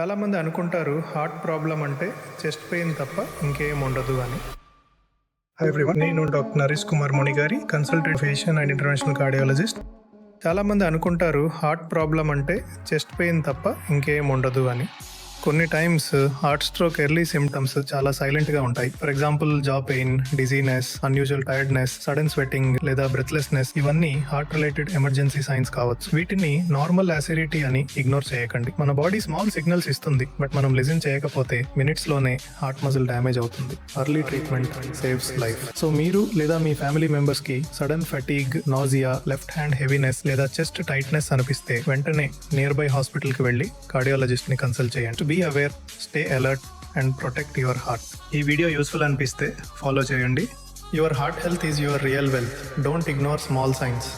చాలామంది అనుకుంటారు heart problem అంటే చెస్ట్ పెయిన్ తప్ప ఇంకేం ఉండదు అని. హాయ్ ఎవ్రీవన్, నేను doctor Naresh Kumar Munigari, consultant physician and interventional cardiologist. చాలామంది అనుకుంటారు హార్ట్ ప్రాబ్లం అంటే చెస్ట్ పెయిన్ తప్ప ఇంకేం ఉండదు అని. కొన్ని times heart stroke early symptoms చాలా సైలెంట్గా ఉంటాయి. For example jaw pain, dizziness, unusual tiredness, sudden sweating లేదా బ్రెత్లెస్నెస్, ఇవన్నీ హార్ట్ రిలేటెడ్ ఎమర్జెన్సీ సైన్స్ కావచ్చు. వీటిని నార్మల్ యాసిడిటీ అని ఇగ్నోర్ చేయకండి. మన బాడీ స్మాల్ సిగ్నల్స్ ఇస్తుంది, బట్ మనం లిజన్ చేయకపోతే మినిట్స్ లోనే హార్ట్ మజిల్ డ్యామేజ్ అవుతుంది. Early treatment saves life. So మీరు లేదా మీ ఫ్యామిలీ మెంబర్స్ కి sudden fatigue, nausea, left hand heaviness లేదా చెస్ట్ టైట్నెస్ అనిపిస్తే వెంటనే నియర్ బై హాస్పిటల్ కి వెళ్లి కార్డియాలజిస్ట్ ని కన్సల్ట్ చేయండి. Be aware, stay alert and protect your heart. ఈ వీడియో యూస్ఫుల్ అనిపిస్తే ఫాలో చేయండి. Your heart health is your real wealth. Don't ignore small science.